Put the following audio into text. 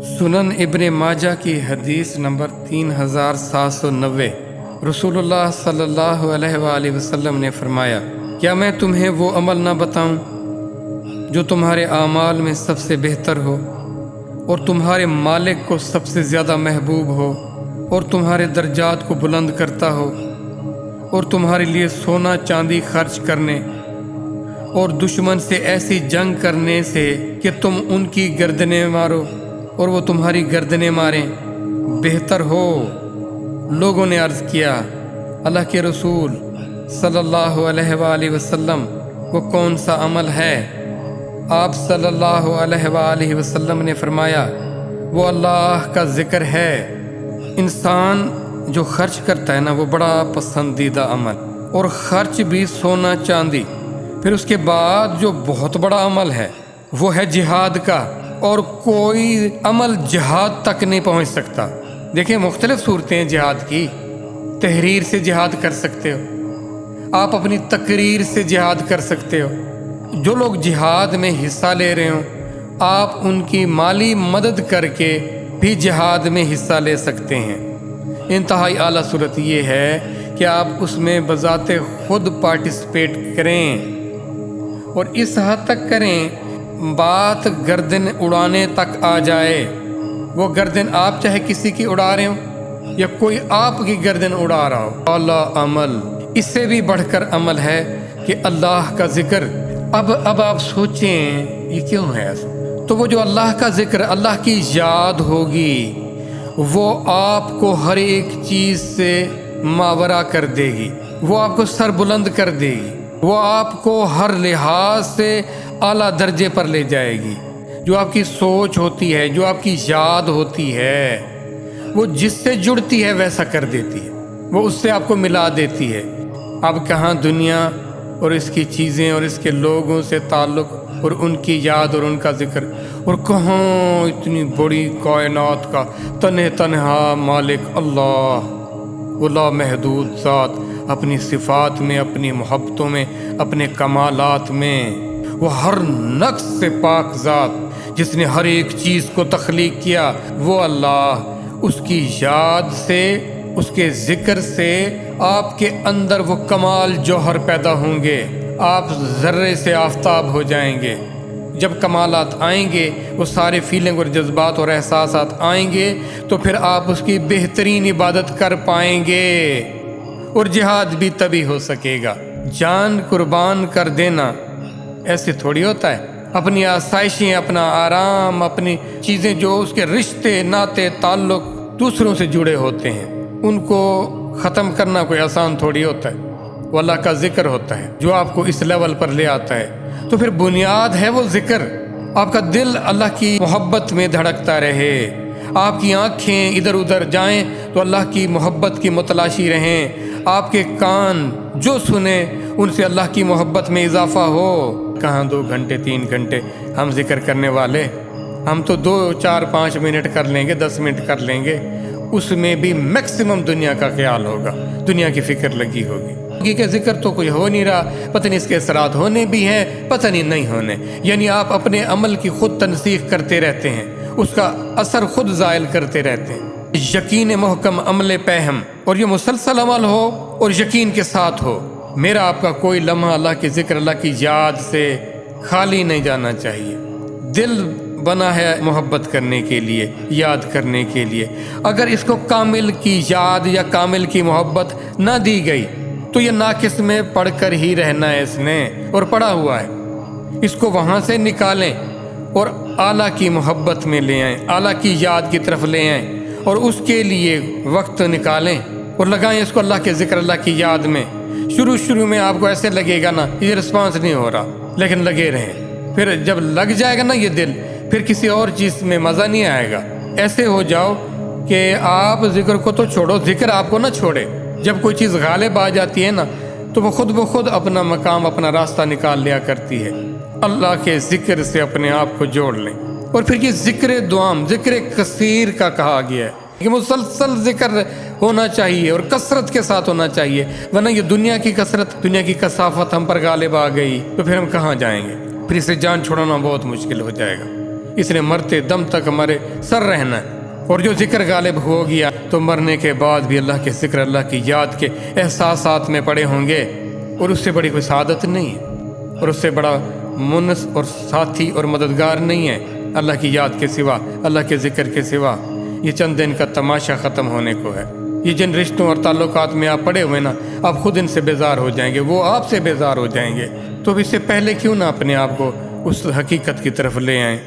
सुनन इब्न माजा की हदीस नंबर 3790। रसूलुल्लाह सल्लल्लाहु अलैहि वसल्लम ने फरमाया, क्या मैं तुम्हें वो अमल ना बताऊं जो तुम्हारे आमाल में सबसे बेहतर हो और तुम्हारे मालिक को सबसे ज़्यादा महबूब हो और तुम्हारे दर्जात को बुलंद करता हो और तुम्हारे लिए सोना चांदी खर्च करने और दुश्मन से ऐसी जंग करने से कि तुम उनकी गर्दनें मारो और वो तुम्हारी गर्दनें मारें बेहतर हो। लोगों ने अर्ज़ किया, अल्लाह के रसूल सल्लल्लाहु अलैहि वसल्लम वो कौन सा अमल है? आप सल्लल्लाहु अलैहि वसल्लम ने फरमाया, वो अल्लाह का ज़िक्र है। इंसान जो खर्च करता है ना, वो बड़ा पसंदीदा अमल, और ख़र्च भी सोना चांदी। फिर उसके बाद जो बहुत बड़ा अमल है वो है जिहाद का, और कोई अमल जिहाद तक नहीं पहुंच सकता। देखिए, मुख्तलिफ सूरतें हैं जिहाद की। तहरीर से जिहाद कर सकते हो, आप अपनी तकरीर से जिहाद कर सकते हो। जो लोग जिहाद में हिस्सा ले रहे हो, आप उनकी माली मदद करके भी जिहाद में हिस्सा ले सकते हैं। इंतहाई आला सूरत ये है कि आप उसमें बज़ाते खुद पार्टिसिपेट करें, और इस हद तक करें बात गर्दन उड़ाने तक आ जाए। वो गर्दन आप चाहे किसी की उड़ा रहे हो या कोई आपकी गर्दन उड़ा रहा हो। आला अमल, इससे भी बढ़कर अमल है कि अल्लाह का जिक्र। अब आप सोचें ये क्यों है ऐसा? तो वो जो अल्लाह का जिक्र, अल्लाह की याद होगी, वो आपको हर एक चीज़ से मावरा कर देगी, वो आपको सर बुलंद कर देगी, वो आपको हर लिहाज से आला दर्जे पर ले जाएगी। जो आपकी सोच होती है, जो आपकी याद होती है, वो जिससे जुड़ती है वैसा कर देती है, वो उससे आपको मिला देती है। अब कहाँ दुनिया और इसकी चीज़ें और इसके लोगों से ताल्लुक़ और उनकी याद और उनका ज़िक्र, और कहाँ इतनी बड़ी कायनात का तन्हा मालिक अल्लाह, वो लामहदूद ज़ात, अपनी सिफ़ात में, अपनी मोहब्बतों में, अपने कमालात में, वो हर नक्स से पाक ज़ात जिसने हर एक चीज़ को तख्लीक किया, वो अल्लाह, उसकी याद से, उसके ज़िक्र से आपके अंदर वो कमाल जौहर पैदा होंगे। आप ज़र्रे से आफ़ताब हो जाएंगे। जब कमालात आएंगे, वो सारे फीलिंग और जज्बात और एहसासात आएंगे, तो फिर आप उसकी बेहतरीन इबादत कर पाएंगे, और जिहाद भी तभी हो सकेगा। जान कुर्बान कर देना ऐसे थोड़ी होता है। अपनी आसाइशें, अपना आराम, अपनी चीज़ें, जो उसके रिश्ते नाते ताल्लुक़ दूसरों से जुड़े होते हैं, उनको ख़त्म करना कोई आसान थोड़ी होता है। वो अल्लाह का ज़िक्र होता है जो आपको इस लेवल पर ले आता है। तो फिर बुनियाद है वो ज़िक्र। आपका दिल अल्लाह की मोहब्बत में धड़कता रहे, आपकी आँखें इधर उधर जाएं तो अल्लाह की मोहब्बत की मुतलाशी रहें, आपके कान जो सुने उनसे अल्लाह की मोहब्बत में इजाफ़ा हो। कहाँ 2 घंटे 3 घंटे हम जिक्र करने वाले, हम तो 2 4 5 मिनट कर लेंगे, 10 मिनट कर लेंगे, उसमें भी मैक्सिमम दुनिया का ख्याल होगा, दुनिया की फ़िक्र लगी होगी कि जिक्र तो कोई हो नहीं रहा, पता नहीं इसके असरात होने भी हैं, पता नहीं होने। यानी आप अपने अमल की खुद तनसीख करते रहते हैं, उसका असर खुद ज़ायल करते रहते हैं। यकीन महकम अमल पहम, और ये मुसलसल अमल हो और यकीन के साथ हो। मेरा आपका कोई लम्हा अल्लाह के ज़िक्र, अल्लाह की याद से खाली नहीं जाना चाहिए। दिल बना है मोहब्बत करने के लिए, याद करने के लिए। अगर इसको कामिल की याद या कामिल की मोहब्बत ना दी गई तो ये नाकिस में पढ़कर ही रहना है इसने, और पड़ा हुआ है। इसको वहाँ से निकालें और आला की मोहब्बत में ले आएँ, आला की याद की तरफ ले आएँ, और उसके लिए वक्त निकालें और लगाएं इसको अल्लाह के ज़िक्र, अल्लाह की याद में। शुरू में आपको ऐसे लगेगा ना ये रिस्पांस नहीं हो रहा, लेकिन लगे रहें। फिर जब लग जाएगा ना ये दिल, फिर किसी और चीज़ में मज़ा नहीं आएगा। ऐसे हो जाओ कि आप ज़िक्र को तो छोड़ो, ज़िक्र आपको ना छोड़े। जब कोई चीज़ गालिब आ जाती है ना, तो वो खुद ब खुद अपना मकाम, अपना रास्ता निकाल लिया करती है। अल्लाह के ज़िक्र से अपने आप को जोड़ लें। और फिर ये ज़िक्र दुआम, ज़िक्र कसीर का कहा गया है कि मुसलसल ज़िक्र होना चाहिए और कसरत के साथ होना चाहिए, वरना ये दुनिया की कसरत, दुनिया की कसाफत हम पर गालिब आ गई तो फिर हम कहाँ जाएंगे? फिर इसे जान छुड़ाना बहुत मुश्किल हो जाएगा। اس نے مرتے دم تک ہمارے سر رہنا ہے، اور جو ذکر غالب ہو گیا تو مرنے کے بعد بھی اللہ کے ذکر، اللہ کی یاد کے احساسات میں پڑے ہوں گے، اور اس سے بڑی کوئی سعادت نہیں ہے، اور اس سے بڑا منس اور ساتھی اور مددگار نہیں ہے اللہ کی یاد کے سوا، اللہ کے ذکر کے سوا۔ یہ چند دن کا تماشا ختم ہونے کو ہے۔ یہ جن رشتوں اور تعلقات میں آپ پڑے ہوئے نا، آپ خود ان سے بیزار ہو جائیں گے، وہ آپ سے بیزار ہو جائیں گے، تو اس سے پہلے کیوں نہ اپنے آپ کو اس حقیقت کی طرف لے آئیں